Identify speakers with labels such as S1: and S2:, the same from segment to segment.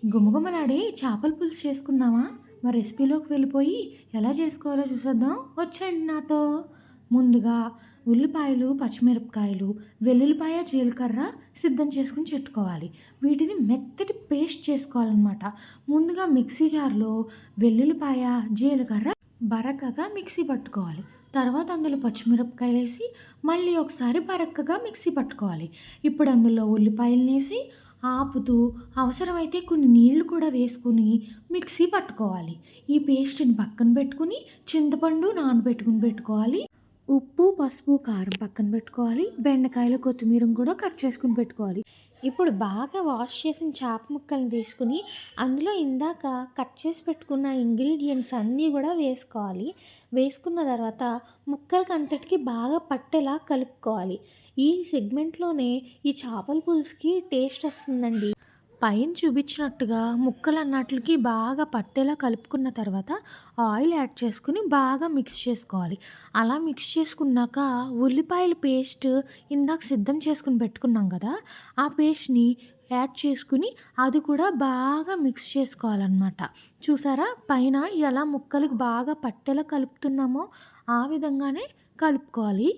S1: గుమగుమలాడే చేపల పులుసు చేసుకుందామా? మా రెసిపీలోకి వెళ్ళిపోయి ఎలా చేసుకోవాలో చూసేద్దాం. వచ్చేయండి నాతో. ముందుగా ఉల్లిపాయలు, పచ్చిమిరపకాయలు, వెల్లుల్లిపాయ, జీలకర్ర సిద్ధం చేసుకొని పెట్టుకోవాలి. వీటిని మెత్తటి పేస్ట్ చేసుకోవాలన్నమాట. ముందుగా మిక్సీ జార్లో వెల్లుల్లిపాయ, జీలకర్ర బరకగా మిక్సీ పట్టుకోవాలి. తర్వాత అందులో పచ్చిమిరపకాయలు వేసి మళ్ళీ ఒకసారి బరకగా మిక్సీ పట్టుకోవాలి. ఇప్పుడు అందులో ఉల్లిపాయలు వేసి ఆపుతూ అవసరమైతే కొన్ని నీళ్లు కూడా వేసుకుని మిక్సీ పట్టుకోవాలి. ఈ పేస్ట్‌ని పక్కన పెట్టుకుని చింతపండు నానబెట్టుకుని పెట్టుకోవాలి. ఉప్పు, పసుపు, కారం పక్కన పెట్టుకోవాలి. బెండకాయలు, కొత్తిమీరను కూడా కట్ చేసుకొని పెట్టుకోవాలి. ఇప్పుడు బాగా వాష్ చేసిన చేప ముక్కల్ని తీసుకుని అందులో ఇందాక కట్ చేసి పెట్టుకున్న ఇంగ్రీడియంట్స్ అన్నీ కూడా వేసుకోవాలి. వేసుకున్న తర్వాత ముక్కలకి అంతటికి బాగా పట్టేలా కలుపుకోవాలి. ఈ సెగ్మెంట్లోనే ఈ చేపల పులుసుకి టేస్ట్ వస్తుందండి. పైన చూపించినట్టుగా ముక్కలన్నిటికి బాగా పట్టేలా కలుపుకున్న తర్వాత ఆయిల్ యాడ్ చేసుకుని బాగా మిక్స్ చేసుకోవాలి. అలా మిక్స్ చేసుకున్నాక ఉల్లిపాయల పేస్ట్ ఇందాక సిద్ధం చేసుకుని పెట్టుకున్నాం కదా! ఆ పేస్ట్‌ని యాడ్ చేసుకుని అది కూడా బాగా మిక్స్ చేసుకోవాలన్నమాట. చూసారా? పైన ఎలా ముక్కలకి బాగా పట్టేలా కలుపుతున్నామో ఆ విధంగానే కలుపుకోవాలి.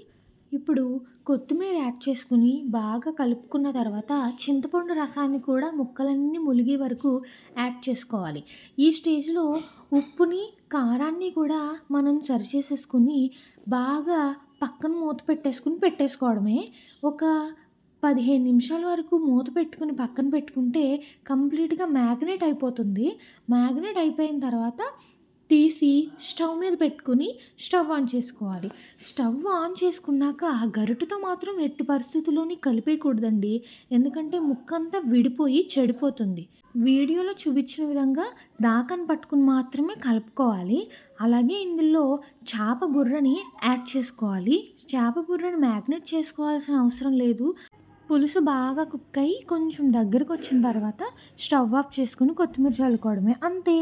S1: ఇప్పుడు కొత్తిమీర యాడ్ చేసుకుని బాగా కలుపుకున్న తర్వాత చింతపండు రసాన్ని కూడా ముక్కలన్నీ ములిగే వరకు యాడ్ చేసుకోవాలి. ఈ స్టేజ్‌లో ఉప్పుని, కారాన్ని కూడా మనం సరిచేసేసుకొని బాగా పక్కన మూత పెట్టేసుకోవడమే. ఒక 15 నిమిషాల వరకు మూత పెట్టుకొని పక్కన పెట్టుకుంటే కంప్లీట్‌గా మ్యాగ్నేట్ అయిపోతుంది. మ్యాగ్నేట్ అయిపోయిన తర్వాత తీసి స్టవ్ మీద పెట్టుకొని స్టవ్ ఆన్ చేసుకోవాలి. స్టవ్ ఆన్ చేసుకున్నాక ఆ గరిటెతో మాత్రం ఎట్టి పరిస్థితుల్లోని కలిపేయకూడదండి. ఎందుకంటే ముక్కంతా విడిపోయి చెడిపోతుంది. వీడియోలో చూపించిన విధంగా దాకాన్ని పట్టుకుని మాత్రమే కలుపుకోవాలి. అలాగే ఇందులో చేప బుర్రని యాడ్ చేసుకోవాలి. చేప బుర్రని మ్యాగ్నేట్ చేసుకోవాల్సిన అవసరం లేదు. పులుసు బాగా కుక్ అయ్యి కొంచెం దగ్గరకొచ్చిన తర్వాత స్టవ్ ఆఫ్ చేసుకొని కొత్తిమీర చల్లుకోవడమే అంతే.